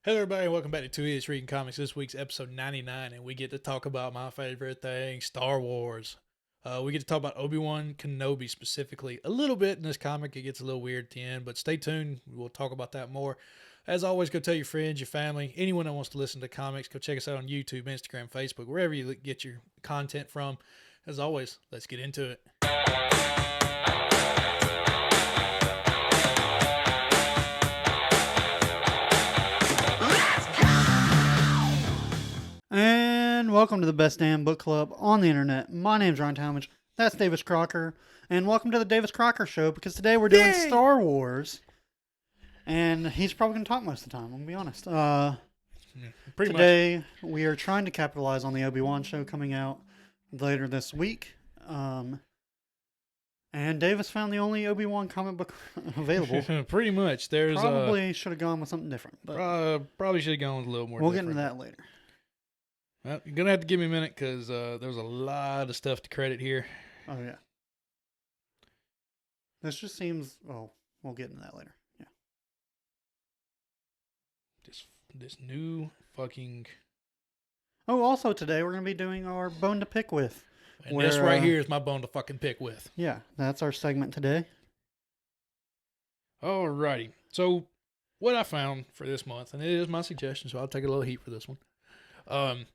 Hello, everybody, and welcome back to Two Idiots Reading Comics. This week's episode 99, and we get to talk about my favorite thing, Star Wars. We get to talk about Obi Wan Kenobi specifically a little bit in this comic. It gets a little weird at the end, but stay tuned. We'll talk about that more. As always, go tell your friends, your family, anyone that wants to listen to comics. Go check us out on YouTube, Instagram, Facebook, wherever you get your content from. As always, let's get into it. And welcome to the best damn book club on the internet. My name's Ron Talmadge. That's Davis Crocker. And welcome to the Davis Crocker Show, because today we're doing Star Wars. And he's probably going to talk most of the time, I'm going to be honest. Today we are trying to capitalize on the Obi Wan show coming out later this week. And Davis found the only Obi Wan comic book available. Pretty much. There's probably should have gone with something different. But probably should have gone with a little more we'll different. get into that later. Well, you're going to have to give me a minute because there's a lot of stuff to credit here. Oh, yeah. This just seems... Oh, we'll get into that later. Yeah. This new fucking... Oh, also today we're going to be doing our Bone to Pick With. And this right here is my bone to fucking pick with. Yeah, that's our segment today. Alrighty. So, what I found for this month, and it is my suggestion, so I'll take a little heat for this one.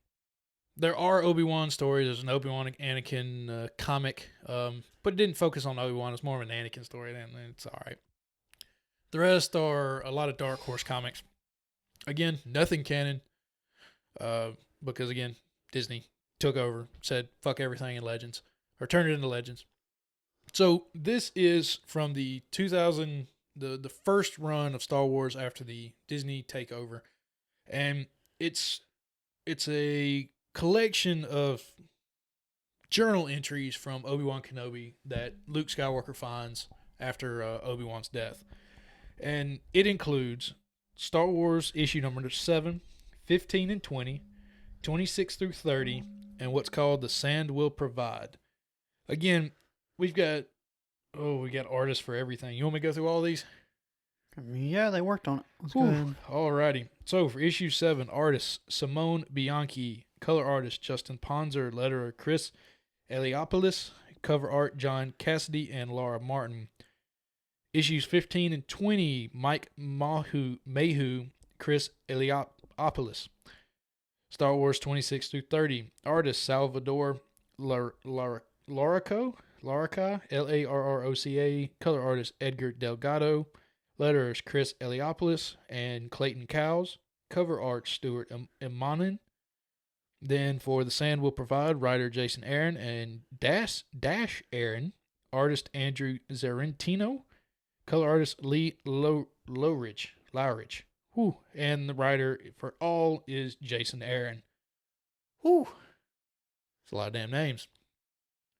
There are Obi-Wan stories. There's an Obi-Wan Anakin comic, but it didn't focus on Obi-Wan. It's more of an Anakin story, and it's all right. The rest are a lot of Dark Horse comics. Again, nothing canon, because again, Disney took over, said fuck everything in Legends, or turned it into Legends. So this is from the 2000, the first run of Star Wars after the Disney takeover, and it's a collection of journal entries from Obi-Wan Kenobi that Luke Skywalker finds after Obi-Wan's death. And it includes Star Wars issue number 7, 15 and 20, 26 through 30, and what's called The Sand Will Provide. Again, we got artists for everything. You want me to go through all these? Yeah, they worked on it. Let's go ahead. Alrighty. So for issue 7, artist Simone Bianchi, color artist Justin Ponzer, letterer Chris Eliopoulos, cover art John Cassidy and Laura Martin. Issues 15 and 20, Mike Mayhew, Chris Eliopoulos. Star Wars 26 through 30, artist Salvador Larroca, Larroca, color artist Edgar Delgado, letterers Chris Eliopoulos and Clayton Cowles, cover art Stuart Immonen. Then for The Sand Will Provide, writer Jason Aaron and Dash Aaron, artist Andrew Zarentino, color artist Lee Lowridge. Whew. And the writer for all is Jason Aaron. Whew. It's a lot of damn names.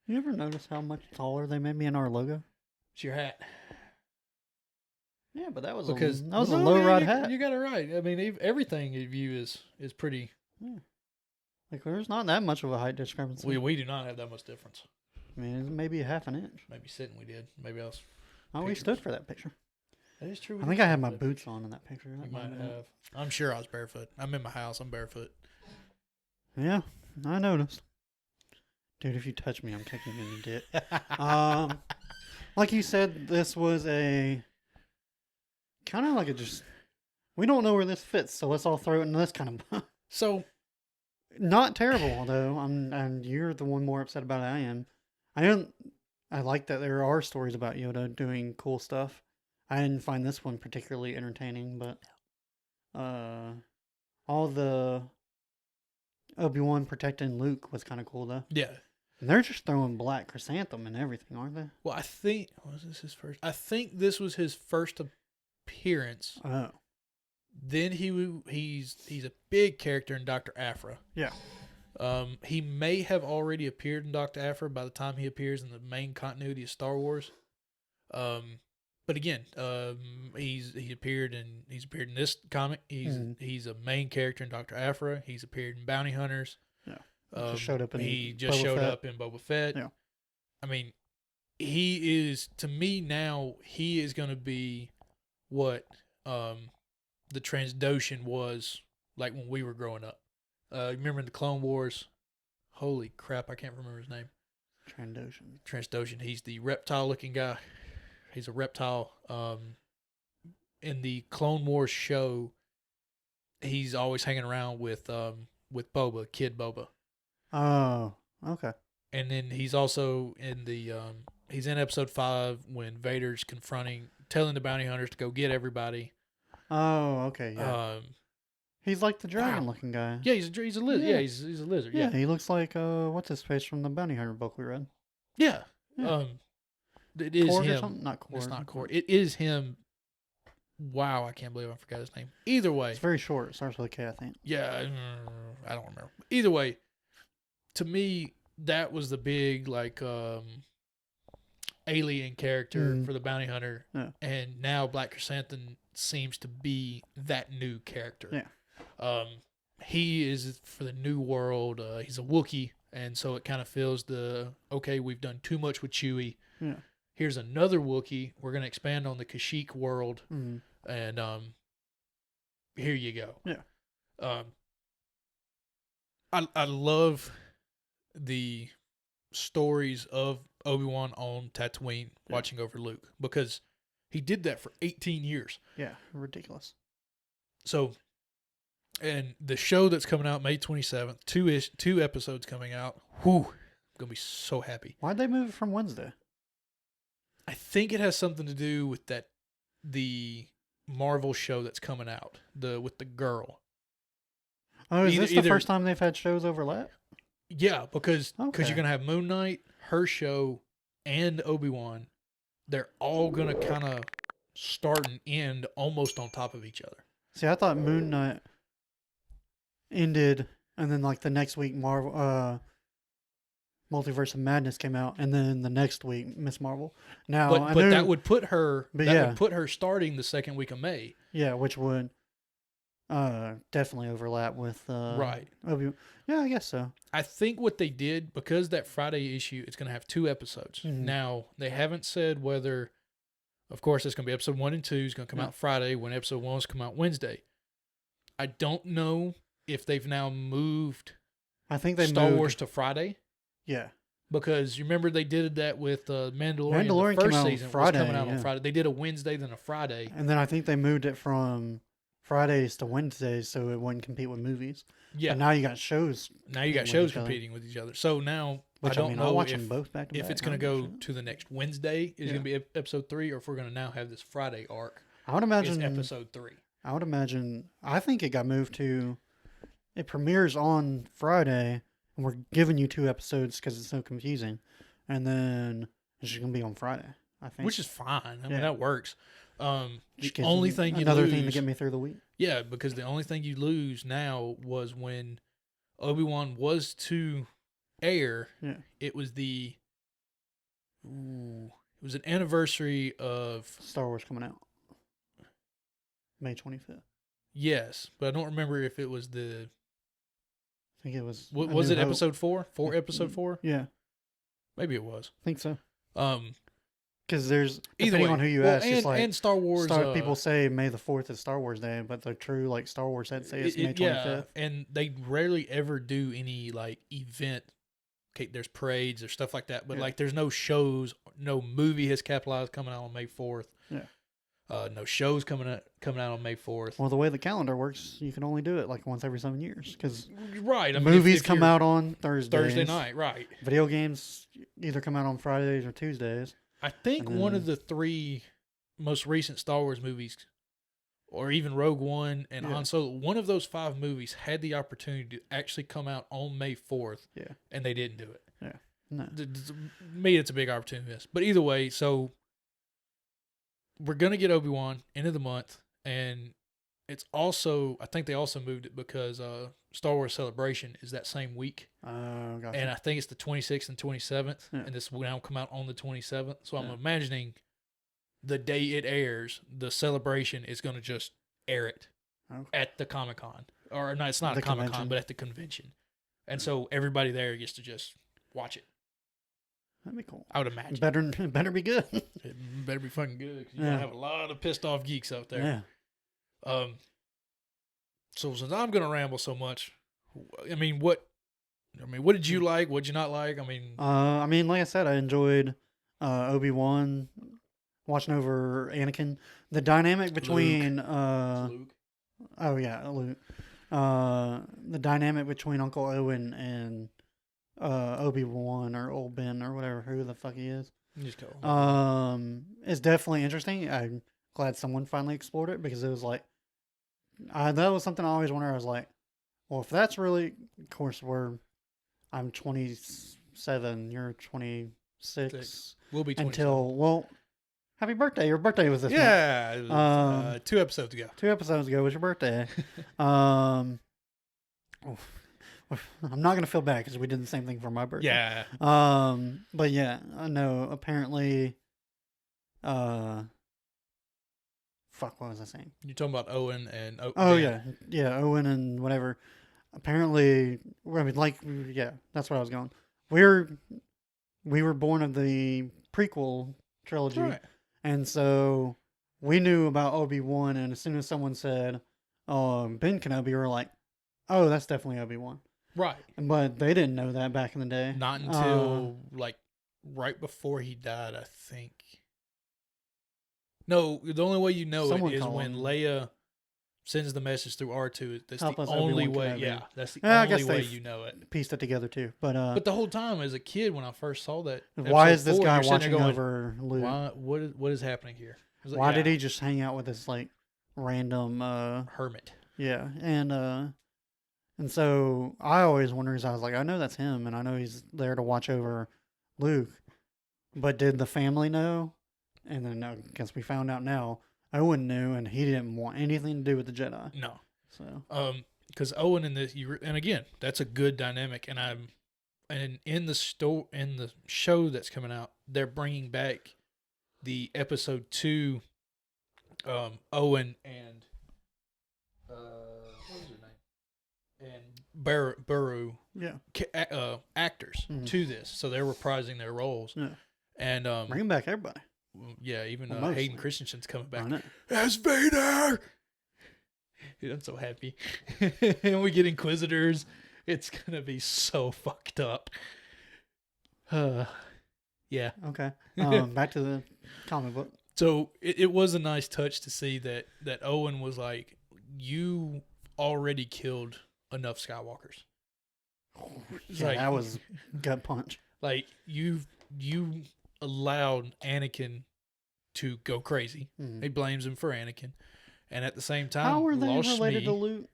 You ever notice how much taller they made me in our logo? It's your hat. Yeah, but that was a No, low rod hat. You got it right. I mean, everything of you is pretty. Yeah. Like, there's not that much of a height discrepancy. We do not have that much difference. I mean, it's maybe a half an inch. Maybe sitting we did. Maybe else. Oh, we stood for that picture. That is true. I think I had my boots on in that picture. You might have. I'm sure I was barefoot. I'm in my house. I'm barefoot. Yeah, I noticed. Dude, if you touch me, I'm kicking you in the dick. Like you said, this was a kind of like we don't know where this fits, so let's all throw it in this kind of. So, not terrible, although and you're the one more upset about it than I am. I like that there are stories about Yoda doing cool stuff. I didn't find this one particularly entertaining, but all the Obi-Wan protecting Luke was kind of cool, though. yeah. And they're just throwing black chrysanthemum and everything, aren't they? Well, I think was this his first? I think this was his first appearance. Oh, Then he's a big character in Dr. Aphra. yeah. He may have already appeared in Dr. Aphra by the time he appears in the main continuity of Star Wars. But again, he's appeared in this comic. He's a main character in Dr. Aphra. He's appeared in Bounty Hunters. Yeah. Just showed up in he just Boba showed Fett. up in Boba Fett. Yeah. I mean, he is, to me now, he is going to be what the Transdoshan was like when we were growing up. Remember in the Clone Wars? Holy crap, I can't remember his name. Transdoshan. He's the reptile-looking guy. He's a reptile. In the Clone Wars show, he's always hanging around with Boba, Kid Boba. Oh, okay. And then he's also in he's in episode 5 when Vader's telling the bounty hunters to go get everybody. Oh, okay, yeah. He's like the dragon-looking guy. Yeah, he's a lizard. Yeah, he's a lizard. Yeah, he looks like what's his face from the bounty hunter book we read. Yeah. Yeah. It is Cord him. or something? Not Cord. It's not Cord. It is him. Wow, I can't believe I forgot his name. Either way, it's very short. It starts with a K, I think. Yeah, I don't remember. Either way, to me, that was the big alien character for the bounty hunter, and now Black Chrysanthemum seems to be that new character. Yeah. He is for the new world. He's a Wookiee, and so it kind of feels okay, we've done too much with Chewie. Yeah. Here's another Wookiee. We're going to expand on the Kashyyyk world, and here you go. Yeah. I love the stories of Obi Wan on Tatooine watching over Luke, because he did that for 18 years. Yeah, ridiculous. So, and the show that's coming out May 27th, two episodes coming out. Whew, I'm gonna be so happy. Why'd they move it from Wednesday? I think it has something to do with the Marvel show that's coming out, with the girl. Oh, is this the first time they've had shows overlap? Yeah, because you're gonna have Moon Knight, her show, and Obi-Wan. They're all gonna kind of start and end almost on top of each other. See, I thought Moon Knight ended, and then like the next week Marvel Multiverse of Madness came out, and then the next week Miss Marvel. Now, but that would put her would put her starting the second week of May. Yeah, which would definitely overlap with right. Obi-Wan. Yeah, I guess so. I think what they did, because that Friday issue, it's going to have 2 episodes. Mm-hmm. Now, they haven't said whether, of course, it's going to be episode 1 and 2 is going to come out Friday when episode 1 is come out Wednesday. I don't know if they've now moved I think they Star moved Wars to Friday. Yeah. Because you remember they did that with Mandalorian. The first season Friday, was coming out on Friday. They did a Wednesday, then a Friday. And then I think they moved it from Fridays to Wednesdays so it wouldn't compete with movies. Yeah. But now you got shows. Now you got shows competing with each other. So now I don't know if it's going to go to the next Wednesday is going to be episode 3, or if we're going to now have this Friday arc. I would imagine episode 3. I would imagine. I think it got moved to. It premieres on Friday, and we're giving you 2 episodes because it's so confusing, and it's just going to be on Friday. I think, which is fine. I mean, that works. The Just only thing you another lose, thing to get me through the week. Yeah, because the only thing you lose now was when Obi-Wan was to air. Yeah. It was it was an anniversary of Star Wars coming out May 25th. Yes, but I don't remember if it was I think it was. Was it episode 4? Episode 4? Yeah, maybe it was. I think so. Because there's either depending way, on who you ask, it's like and Star Wars. People say May the 4th is Star Wars Day, but the true like Star Wars heads say it's May 25th. Yeah, and they rarely ever do any like event. Okay, there's parades or stuff like that, but like there's no shows. No movie has capitalized coming out on May 4th. Yeah. No shows coming out on May 4th. Well, the way the calendar works, you can only do it like once every 7 years because right. I mean, movies come out on Thursday night, right? Video games either come out on Fridays or Tuesdays. I think one of the 3 most recent Star Wars movies, or even Rogue One and Han Solo, one of those 5 movies had the opportunity to actually come out on May 4th, and they didn't do it. Yeah, no. To me, it's a big opportunity. But either way, so we're gonna get Obi-Wan end of the month, and it's also, I think they also moved it because Star Wars Celebration is that same week. Oh, gotcha. And I think it's the 26th and 27th, and this will now come out on the 27th. So I'm imagining the day it airs, the Celebration is going to just air it at the Comic-Con. Or no, it's not a Comic-Con, but at the convention. And so everybody there gets to just watch it. That'd be cool. I would imagine. Better be good. It better be fucking good, because you're going to have a lot of pissed off geeks out there. Yeah. So since I'm gonna ramble so much, what did you like? What did you not like? Like I said, I enjoyed Obi-Wan watching over Anakin. The dynamic between Luke. oh yeah, Luke. The dynamic between Uncle Owen and Obi-Wan or Old Ben or whatever, who the fuck he is. Just go. Is definitely interesting. I'm glad someone finally explored it because it was like, that was something I always wondered. I was like, well, if that's really, of course, I'm 27, you're 26. We'll be 27. Until, well, happy birthday. Your birthday was this month. Yeah, it was, 2 episodes ago. 2 episodes ago was your birthday. I'm not gonna feel bad because we did the same thing for my birthday. Yeah. But yeah, I know. Apparently, fuck. What was I saying? You're talking about Owen and yeah, Owen and whatever. Apparently, that's where I was going. We were born of the prequel trilogy, right. And so we knew about Obi-Wan, and as soon as someone said, Ben Kenobi, we were like, oh, that's definitely Obi-Wan. Right. But they didn't know that back in the day. Not until right before he died, I think. No, the only way you know it is when Leia sends the message through R2. That's the only way. Yeah, that's the only way you know it. Pieced it together too. But the whole time as a kid, when I first saw that, why is this guy watching over Luke? What is happening here? Why did he just hang out with this random hermit? Yeah, and so I always wondered. I was like, I know that's him, and I know he's there to watch over Luke. But did the family know? And then I guess we found out now. Owen knew, and he didn't want anything to do with the Jedi. No. So, because Owen in this, and again, that's a good dynamic, and in the show that's coming out, they're bringing back the episode 2, Owen and what was her name? And Burrow, actors to this, so they're reprising their roles. Yeah. And bring back everybody. Yeah, even Hayden Christensen's coming back I as Vader. Dude, I'm so happy. And we get Inquisitors. It's gonna be so fucked up. Yeah. Okay. Back to the comic book. So it was a nice touch to see that Owen was like, you already killed enough Skywalkers. Yeah, that was gut punch. Like you allowed Anakin to go crazy. He blames him for Anakin, and at the same time, how are they related Shmi. to Luke?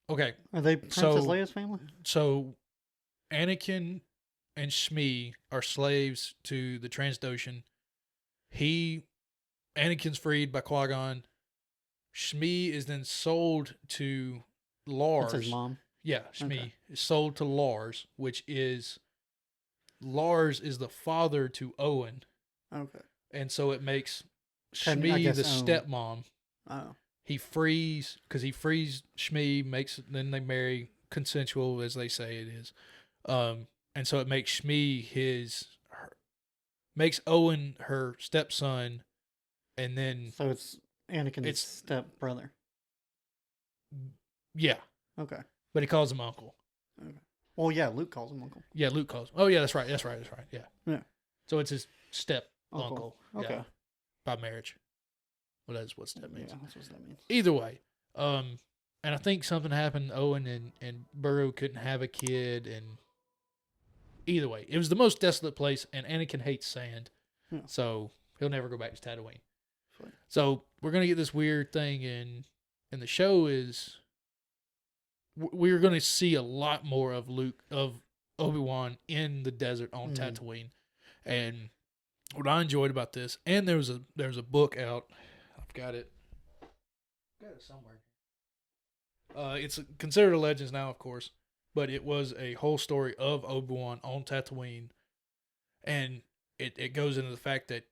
Okay, are they Princess Leia's family? So, Anakin and Shmi are slaves to the Transdotion. Anakin's freed by Qui-Gon. Shmi is then sold to Lars. That's his mom. Yeah, Shmi is sold to Lars, which is Lars is the father to Owen. Okay. And so it makes Shmi the stepmom. Oh. He frees Shmi, then they marry consensual, as they say it is. And so it makes Shmi makes Owen her stepson, and then so it's Anakin's stepbrother. Yeah. Okay. But he calls him uncle. Okay. Well, yeah, Luke calls him uncle. Yeah, Luke calls him. Oh, yeah, that's right. Yeah. Yeah. So it's his step uncle. Okay. Yeah, by marriage. Well, that's what step means. Yeah, that's what that means. Either way, and I think something happened. Owen and Burrow couldn't have a kid, and either way, it was the most desolate place. And Anakin hates sand, so he'll never go back to Tatooine. Sweet. So we're gonna get this weird thing, and the show is we're gonna see a lot more of Obi-Wan in the desert on Tatooine, and what I enjoyed about this, and there was a book out. I've got it somewhere. It's considered a Legends now, of course, but it was a whole story of Obi-Wan on Tatooine, and it goes into the fact that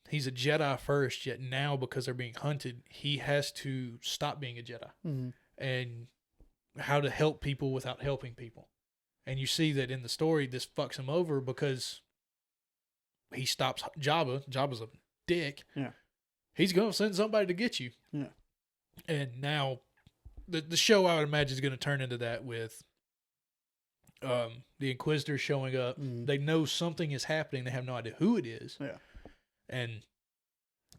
he's a Jedi first, yet now because they're being hunted, he has to stop being a Jedi, and how to help people without helping people. And you see that in the story, this fucks him over because he stops Jabba. Jabba's a dick. Yeah. He's going to send somebody to get you. Yeah. And now the show I would imagine is going to turn into that with the Inquisitors showing up. They know something is happening. They have no idea who it is. Yeah. And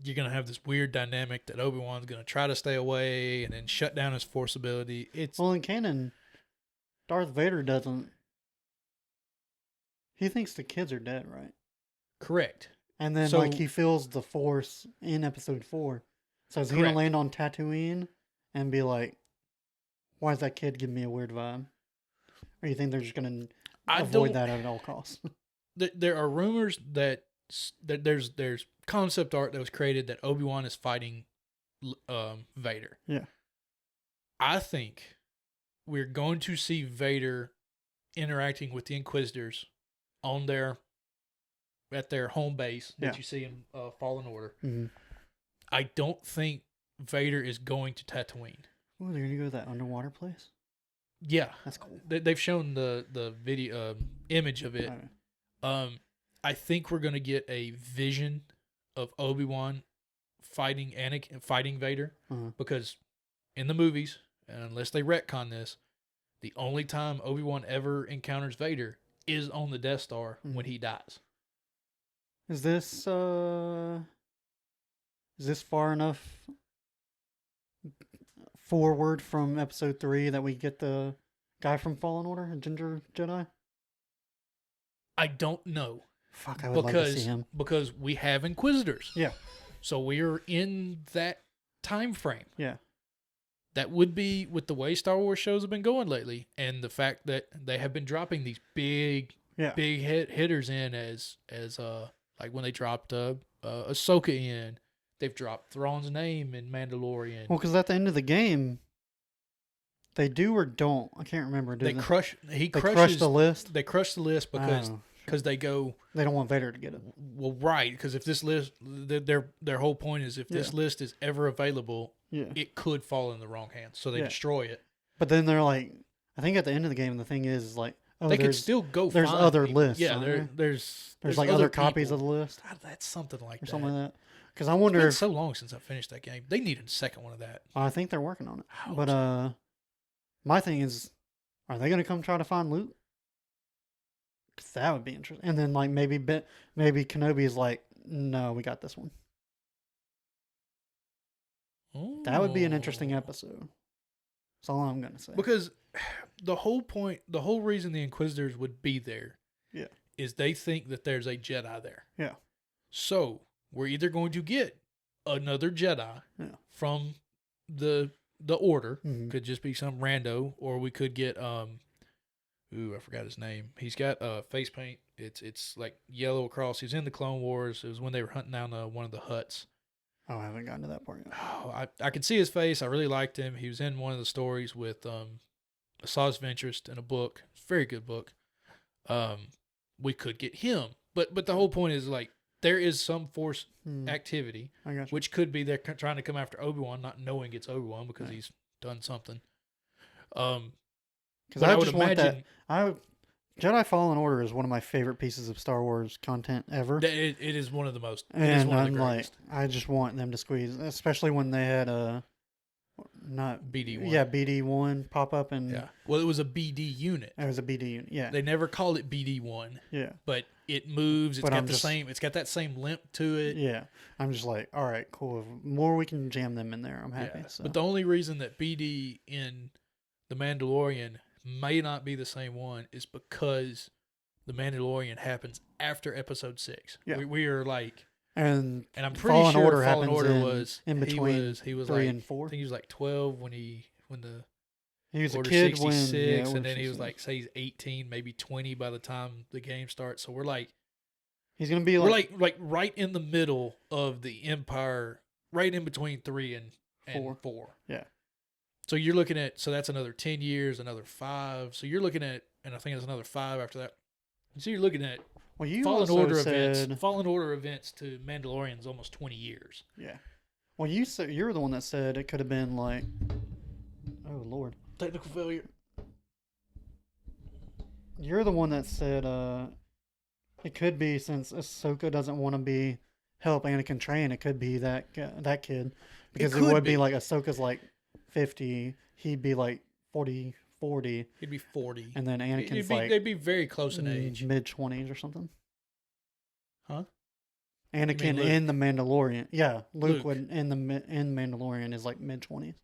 you're going to have this weird dynamic that Obi-Wan's going to try to stay away and then shut down his Force ability. Well, in canon, Darth Vader doesn't. He thinks the kids are dead, right? Correct. And then, So- like, he feels the Force in Episode 4. So is he going to land on Tatooine and be like, why is that kid giving me a weird vibe? Or you think they're just going to avoid that at all costs? There are rumors that there's concept art that was created that Obi-Wan is fighting Vader. Yeah. I think we're going to see Vader interacting with the Inquisitors at their home base that you see in Fallen Order. Mm-hmm. I don't think Vader is going to Tatooine. Oh, they're going to go to that underwater place? Yeah. That's cool. They've shown the video image of it. Right. I think we're going to get a vision of Obi-Wan fighting Vader because in the movies, and unless they retcon this, the only time Obi-Wan ever encounters Vader is on the Death Star when he dies. Is this far enough forward from Episode 3 that we get the guy from Fallen Order, a ginger Jedi? I don't know. Fuck, I would like to see him. Because we have Inquisitors. Yeah. So we're in that time frame. Yeah. That would be with the way Star Wars shows have been going lately, and the fact that they have been dropping these big hitters in as like when they dropped Ahsoka in, they've dropped Thrawn's name in Mandalorian. Well, because at the end of the game, they do or don't. I can't remember. They crush the list. They crush the list because they go. They don't want Vader to get it. Well, right? Because if this list, their whole point is if this list is ever available, it could fall in the wrong hands, so they destroy it. But then they're like, I think at the end of the game, the thing is like, oh, they could still go. There's find other people. lists. Yeah, there's like other copies of the list. That's something like that. Something like that. Because I wonder. It's been so long since I finished that game. They need a second one of that. I think they're working on it. But my thing is, are they going to come try to find loot? Because that would be interesting. And then like maybe Kenobi is like, no, we got this one. Ooh. That would be an interesting episode. That's all I'm going to say. Because the whole reason the Inquisitors would be there is they think that there's a Jedi there. Yeah. So we're either going to get another Jedi from the Order, could just be some rando, or we could get I forgot his name. He's got face paint. It's like yellow across. He was in the Clone Wars. It was when they were hunting down one of the huts. Oh, I haven't gotten to that part yet. Oh, I could see his face. I really liked him. He was in one of the stories with A Sauce of Interest in a book. It's a very good book. We could get him. But the whole point is like there is some Force activity, which could be they're trying to come after Obi-Wan, not knowing it's Obi-Wan because he's done something. Because I just want that. Jedi Fallen Order is one of my favorite pieces of Star Wars content ever. It is one of the most. And I'm like, I just want them to squeeze, especially when they had not BD1. Yeah, BD1 pop up and Well, it was a BD unit. It was a BD unit. Yeah. They never called it BD1. Yeah. But it moves. It's got that same limp to it. Yeah. I'm just like, all right, cool. If more we can jam them in there, I'm happy. Yeah. So. But the only reason that BD in The Mandalorian may not be the same one is because The Mandalorian happens after Episode 6. Yeah. We are like, and I'm pretty Fallen sure Order Fallen happens Order was in between he was 3 like, and 4. I think he was like 12 when the he was Order a kid 66, when and then he was like, say he's 18, maybe 20 by the time the game starts. So we're like, he's gonna be like right in the middle of the Empire, right in between 3 and 4. Yeah. So you're looking at, so that's another 10 years, another 5. So you're looking at, and I think it's another 5 after that. So you're looking at Fallen Order events to Mandalorian's almost 20 years. Yeah. Well, you're the one that said it could have been like, oh Lord, technical failure. You're the one that said it could be, since Ahsoka doesn't want to help Anakin train, it could be that kid, because it would be like Ahsoka's like 50, he'd be like 40, He'd be 40. and then Anakin's They'd be very close in age. mid-20s or something. Huh? Anakin in The Mandalorian. Yeah, Luke. Luke. in Mandalorian is like mid-20s.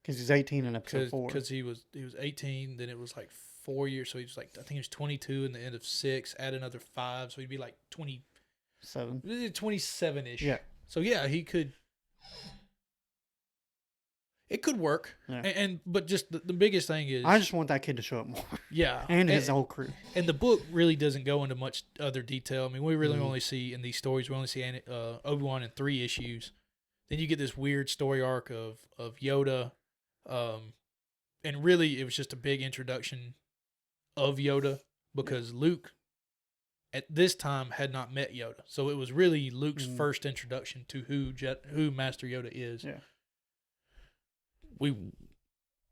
Because he's 18 in episode 4. Because he was 18, then it was like 4 years. So he was like, I think he was 22 in the end of 6, add another 5. So he'd be like 27-ish. Yeah. So yeah, he could. It could work. Yeah. But just the biggest thing is, I just want that kid to show up more. Yeah. And his whole crew. And the book really doesn't go into much other detail. I mean, we really only see in these stories, we only see Obi Wan in 3 issues. Then you get this weird story arc of Yoda. And really, it was just a big introduction of Yoda because Luke, at this time, had not met Yoda. So it was really Luke's first introduction to who Master Yoda is. Yeah.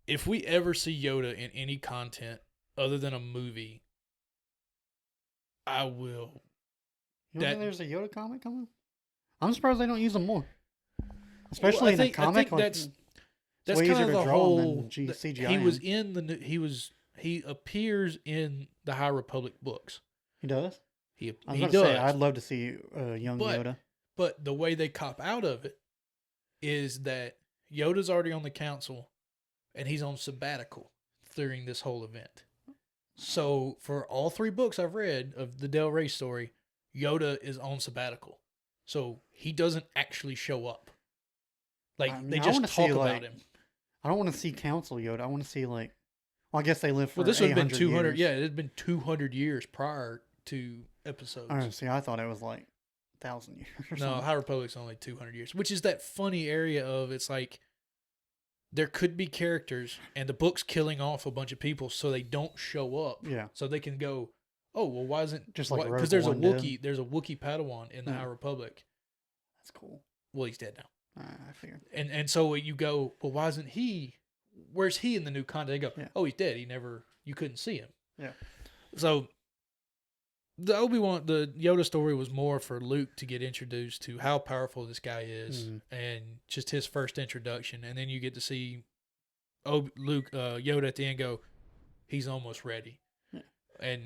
If we ever see Yoda in any content other than a movie, I will. You don't think there's a Yoda comic coming? I'm surprised they don't use them more. Especially in the comic. I think that's kind of the whole. CGI. He was in the. He appears in the High Republic books. He does. He does. Say, I'd love to see young Yoda. But the way they cop out of it is that Yoda's already on the council, and he's on sabbatical during this whole event. So for all 3 books I've read of the Del Rey story, Yoda is on sabbatical, so he doesn't actually show up. Like they just talk about him. I don't want to see Council Yoda. I want to see like. Well, I guess they live for. Well, this would have been 200. Years. Yeah, it had been 200 years prior to episodes. Oh, see, I thought it was like 1,000 years. Or no, something. High Republic's only 200 years, which is that funny area of it's like there could be characters and the book's killing off a bunch of people so they don't show up. Yeah. So they can go, oh well, why isn't just like because there's a Wookiee, there's a Wookiee Padawan in the High Republic. That's cool. Well, he's dead now. I figured. And so you go, well, why isn't he? Where's he in the new content? They go, oh, he's dead. You couldn't see him. Yeah. So the the Yoda story was more for Luke to get introduced to how powerful this guy is and just his first introduction. And then you get to see Yoda at the end go, he's almost ready. Yeah. And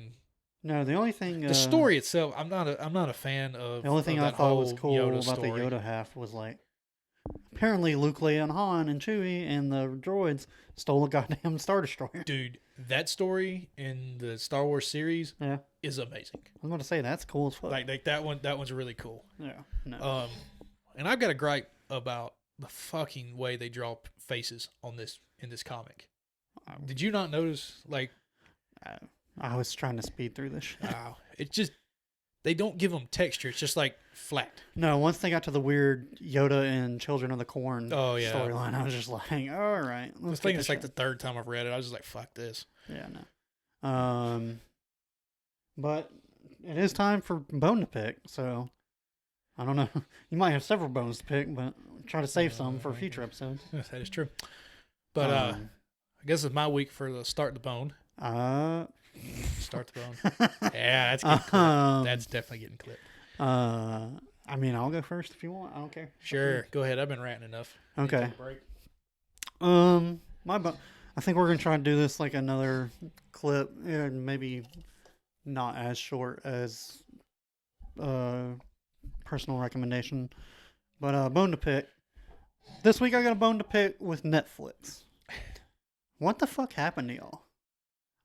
no, the only thing the story itself, I'm not a fan of. The only thing I thought was cool Yoda about story. the Yoda half was like, apparently Luke, Leia, and Han and Chewie and the droids stole a goddamn Star Destroyer. Dude, that story in the Star Wars series is amazing. I was going to say that's cool as fuck. Like that one's really cool. Yeah. No. And I've got a gripe about the fucking way they draw faces in this comic. Did you not notice? Like, I was trying to speed through this shit. Wow, it's just they don't give them texture. It's just like flat. No, once they got to the weird Yoda and Children of the Corn storyline, I was just like, all right. I think it's like the 3rd time I've read it. I was just like, fuck this. Yeah, no. But it is time for bone to pick, so I don't know. You might have several bones to pick, but try to save some for future episodes. Yes, that is true. But I guess it's my week for the start the bone. Start the bone. Yeah, that's getting clipped. That's definitely getting clipped. I mean, I'll go first if you want. I don't care. Sure, go ahead. I've been ranting enough. Okay. I think we're gonna try to do this like another clip, and maybe not as short as personal recommendation, but bone to pick. This week I got a bone to pick with Netflix. What the fuck happened to y'all?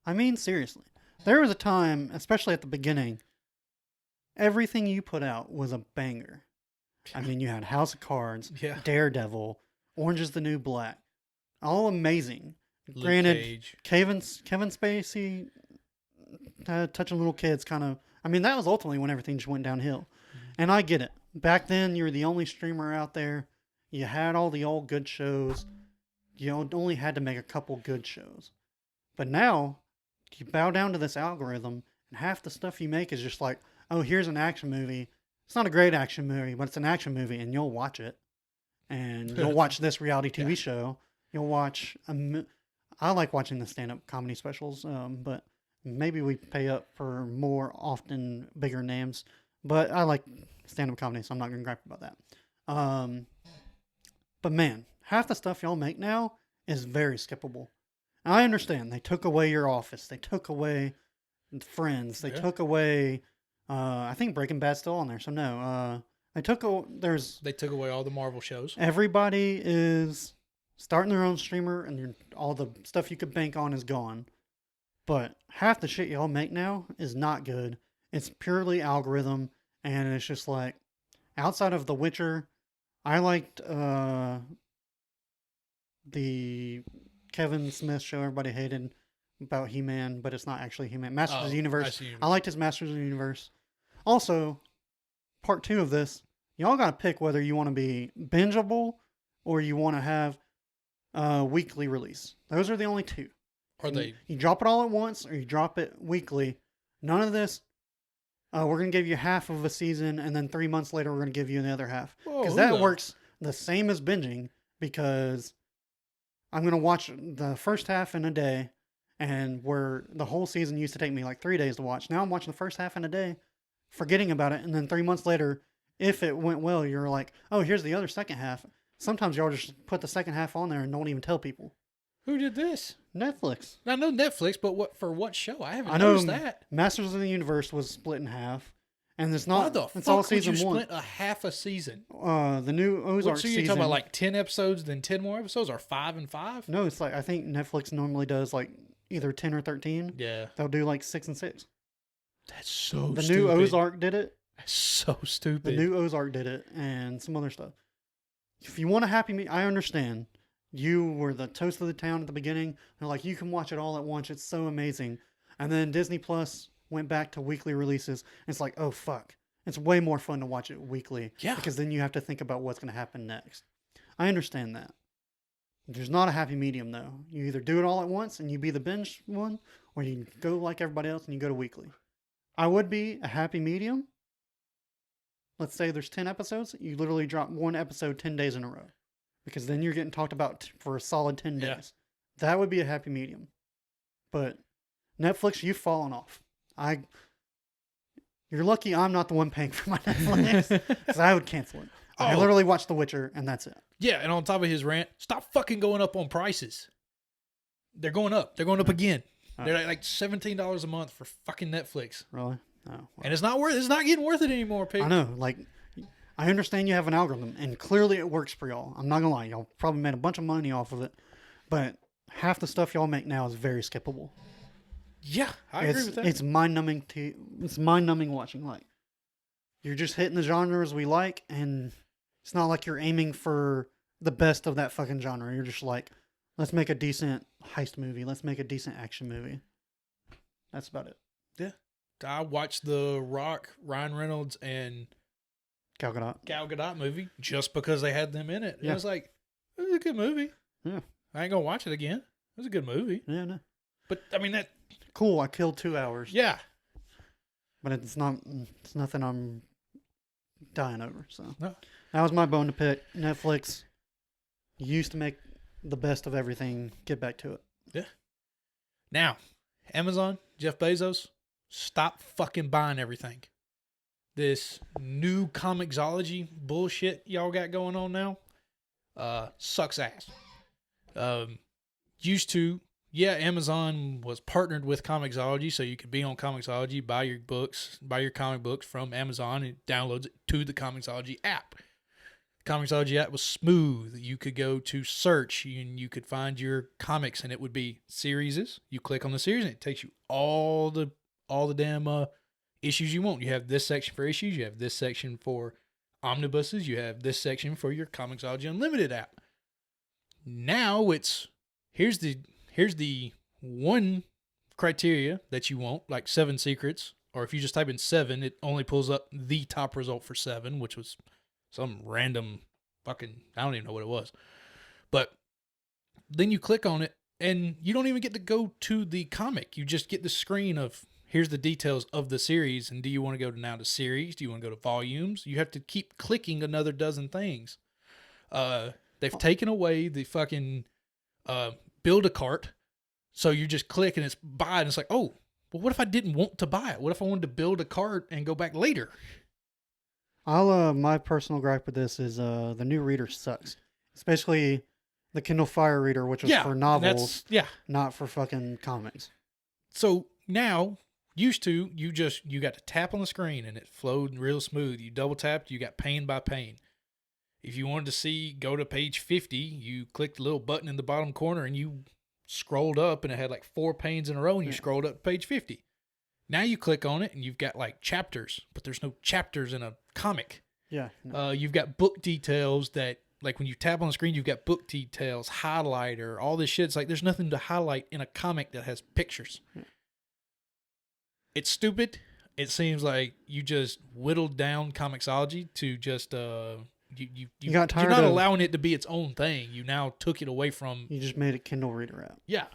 I mean, seriously. There was a time, especially at the beginning, everything you put out was a banger. I mean, you had House of Cards, Daredevil, Orange is the New Black. All amazing. Luke Granted, Cage. Kevin Spacey touching little kids kind of... I mean, that was ultimately when everything just went downhill. Mm-hmm. And I get it. Back then, you were the only streamer out there. You had all the old good shows. You only had to make a couple good shows. But now, you bow down to this algorithm, and half the stuff you make is just like, oh, here's an action movie. It's not a great action movie, but it's an action movie, and you'll watch it. And you'll watch this reality TV show. You'll watch... I like watching the stand-up comedy specials, but maybe we pay up for more often bigger names. But I like stand-up comedy, so I'm not going to gripe about that. But man, half the stuff y'all make now is very skippable. And I understand they took away your Office, they took away Friends, they took away. I think Breaking Bad's still on there, so no. They took away all the Marvel shows. Everybody is starting their own streamer, and all the stuff you could bank on is gone. But half the shit y'all make now is not good. It's purely algorithm, and it's just like, outside of The Witcher, I liked the Kevin Smith show everybody hated about He-Man, but it's not actually He-Man. Masters of the Universe. I liked his Masters of the Universe. Also, part 2 of this, y'all got to pick whether you want to be bingeable or you want to have a weekly release. Those are the only two. You drop it all at once or you drop it weekly. None of this, we're going to give you half of a season and then 3 months later we're going to give you the other half. Because that works the same as binging, because I'm going to watch the first half in a day, and where the whole season used to take me like 3 days to watch. Now I'm watching the first half in a day, forgetting about it, and then 3 months later, if it went well, you're like, oh, here's the other second half. Sometimes y'all just put the second half on there and don't even tell people. Who did this? Netflix. I know Netflix, but what show? I haven't noticed that. Masters of the Universe was split in half, and it's not. Why the it's fuck all season would you one. split a half a season? The new Ozark So season. you're talking about like 10 episodes, then 10 more episodes, or 5 and 5? No, it's like, I think Netflix normally does like either 10 or 13. Yeah. They'll do like 6 and 6. That's so The stupid. new Ozark did it. That's so stupid. The new Ozark did it, and some other stuff. If you want a happy meal, I understand. You were the toast of the town at the beginning. They're like, you can watch it all at once. It's so amazing. And then Disney Plus went back to weekly releases. It's like, oh, fuck. It's way more fun to watch it weekly. Yeah. Because then you have to think about what's going to happen next. I understand that. There's not a happy medium, though. You either do it all at once and you be the binge one, or you go like everybody else and you go to weekly. I would be a happy medium. Let's say there's 10 episodes. You literally drop one episode 10 days in a row. Because then you're getting talked about for a solid 10 days. Yeah. That would be a happy medium. But Netflix, you've fallen off. You're lucky I'm not the one paying for my Netflix. Because I would cancel it. I literally watch The Witcher, and that's it. Yeah, and on top of his rant, stop fucking going up on prices. They're going up. They're going up again. They're like $17 a month for fucking Netflix. Really? Oh, well. And it's not getting worth it anymore, people. I know. Like, I understand you have an algorithm, and clearly it works for y'all. I'm not gonna lie, y'all probably made a bunch of money off of it, but half the stuff y'all make now is very skippable. Yeah, I agree with that. It's mind-numbing. It's mind-numbing watching. Like, you're just hitting the genres we like, and it's not like you're aiming for the best of that fucking genre. You're just like, let's make a decent heist movie. Let's make a decent action movie. That's about it. Yeah, I watched the Rock, Ryan Reynolds, and Gal Gadot movie just because they had them in it. Yeah. It was like, it was a good movie. Yeah. I ain't gonna watch it again. It was a good movie. Yeah, no. But I mean that. Cool. I killed 2 hours. Yeah. But it's nothing I'm dying over. So No. That was my bone to pick. Netflix used to make the best of everything. Get back to it. Yeah. Now, Amazon, Jeff Bezos, stop fucking buying everything. This new comicsology bullshit y'all got going on now sucks ass. Used to, Amazon was partnered with Comixology, so you could be on Comixology, buy your comic books from Amazon, and it downloads it to the Comixology app. The Comixology app was smooth. You could go to search and you could find your comics, and it would be series. You click on the series, and it takes you all the damn issues you want. You have this section for issues. You have this section for omnibuses. You have this section for your Comixology Unlimited app. Now it's here's the one criteria that you want, like 7 secrets, or if you just type in 7, it only pulls up the top result for 7, which was some random fucking, I don't even know what it was. But then you click on it and you don't even get to go to the comic. You just get the screen of here's the details of the series, and do you want to go to now to series? Do you want to go to volumes? You have to keep clicking another dozen things. They've taken away the fucking build a cart, so you just click and it's buy, and it's like, oh, well, what if I didn't want to buy it? What if I wanted to build a cart and go back later? My personal gripe with this is the new reader sucks. Especially the Kindle Fire Reader, which was for novels, not for fucking comics. So now, used to, you got to tap on the screen and it flowed real smooth. You double tapped, you got pane by pane. If you wanted to go to page 50, you clicked the little button in the bottom corner and you scrolled up and it had like 4 panes in a row and you scrolled up to page 50. Now you click on it and you've got like chapters, but there's no chapters in a comic. Yeah. No. You've got book details that, like when you tap on the screen, you've got book details, highlighter, all this shit. It's like there's nothing to highlight in a comic that has pictures. Yeah. It's stupid. It seems like you just whittled down Comixology to just you got tired. You're not allowing it to be its own thing. You now took it away from. You just made a Kindle Reader app. Yeah,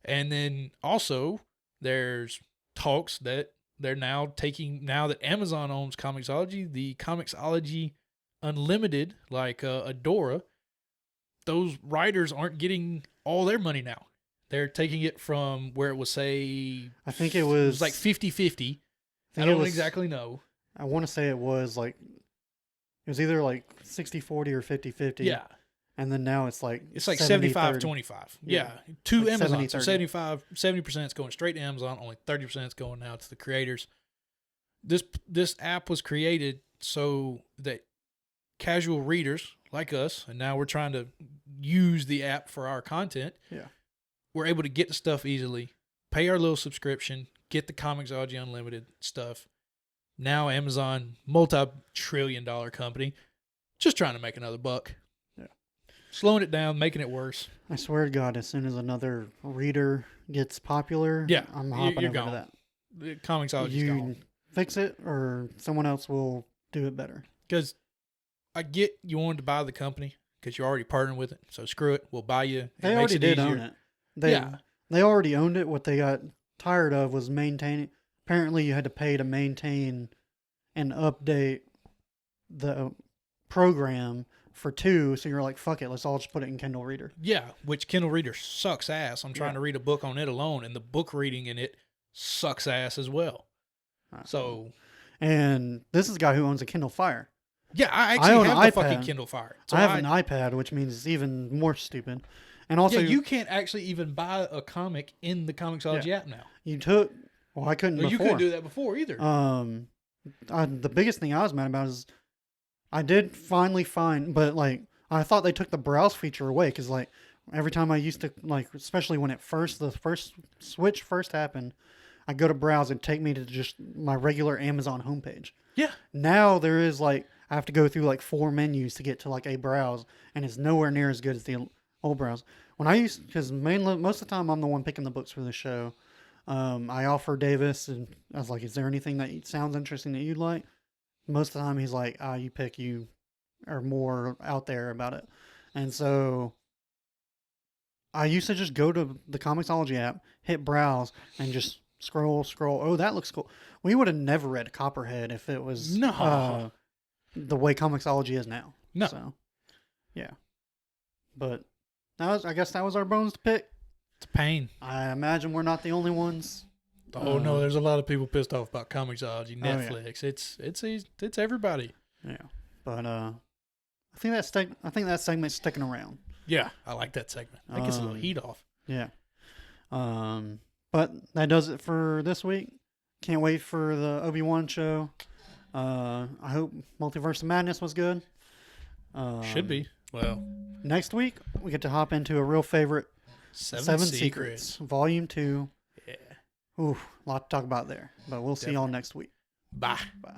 and then also there's talks that they're now taking, now that Amazon owns Comixology, the Comixology Unlimited, like Adora, those writers aren't getting all their money now. They're taking it from where it was, say, I think it was like 50-50. I don't exactly know. I want to say it was like, it was either like 60-40 or 50-50. Yeah. And then now it's like 75-25. Yeah. To like Amazon. 70% is going straight to Amazon. Only 30% is going now to the creators. This app was created so that casual readers like us, and now we're trying to use the app for our content. Yeah. We're able to get the stuff easily, pay our little subscription, get the Comixology Unlimited stuff. Now Amazon, multi-trillion-dollar company, just trying to make another buck. Slowing it down, making it worse. I swear to God, as soon as another reader gets popular, I'm hopping over to that. The Comixology's gone. Fix it, or someone else will do it better. Because I get you wanted to buy the company because you're already partnering with it. So screw it. We'll buy you. They already did own it. They already owned it. What they got tired of was maintaining. Apparently, you had to pay to maintain and update the program for 2, so you're like, fuck it, let's all just put it in Kindle Reader. Yeah, which Kindle Reader sucks ass. I'm trying to read a book on it alone, and the book reading in it sucks ass as well. So, and this is a guy who owns a Kindle Fire. Yeah, I actually have the fucking Kindle Fire. So I have an iPad, which means it's even more stupid. And also, you can't actually even buy a comic in the Comixology app now. I couldn't before. You couldn't do that before either. The biggest thing I was mad about is I did finally find, but like I thought they took the browse feature away because like every time I used to like, especially when the first switch first happened, I go to browse and take me to just my regular Amazon homepage. Yeah. Now there is like I have to go through like 4 menus to get to like a browse, and it's nowhere near as good as the old browse. Because most of the time I'm the one picking the books for the show. I offer Davis, and I was like, "Is there anything that sounds interesting that you'd like?" Most of the time he's like, you pick, you are more out there about it. And so I used to just go to the Comixology app, hit browse, and just scroll. Oh, that looks cool. We would have never read Copperhead if it was the way Comixology is now. No. So, yeah. But I guess that was our bones to pick. It's a pain. I imagine we're not the only ones. Oh no, there's a lot of people pissed off about Comixology, Netflix. It's everybody. Yeah, but I think that segment's sticking around. Yeah, I like that segment. That gets a little heat off. Yeah. But that does it for this week. Can't wait for the Obi Wan show. I hope Multiverse of Madness was good. Should be. Well, next week we get to hop into a real favorite, Seven Secrets, Volume 2. Yeah. Ooh, a lot to talk about there. But we'll see y'all next week. Bye. Bye.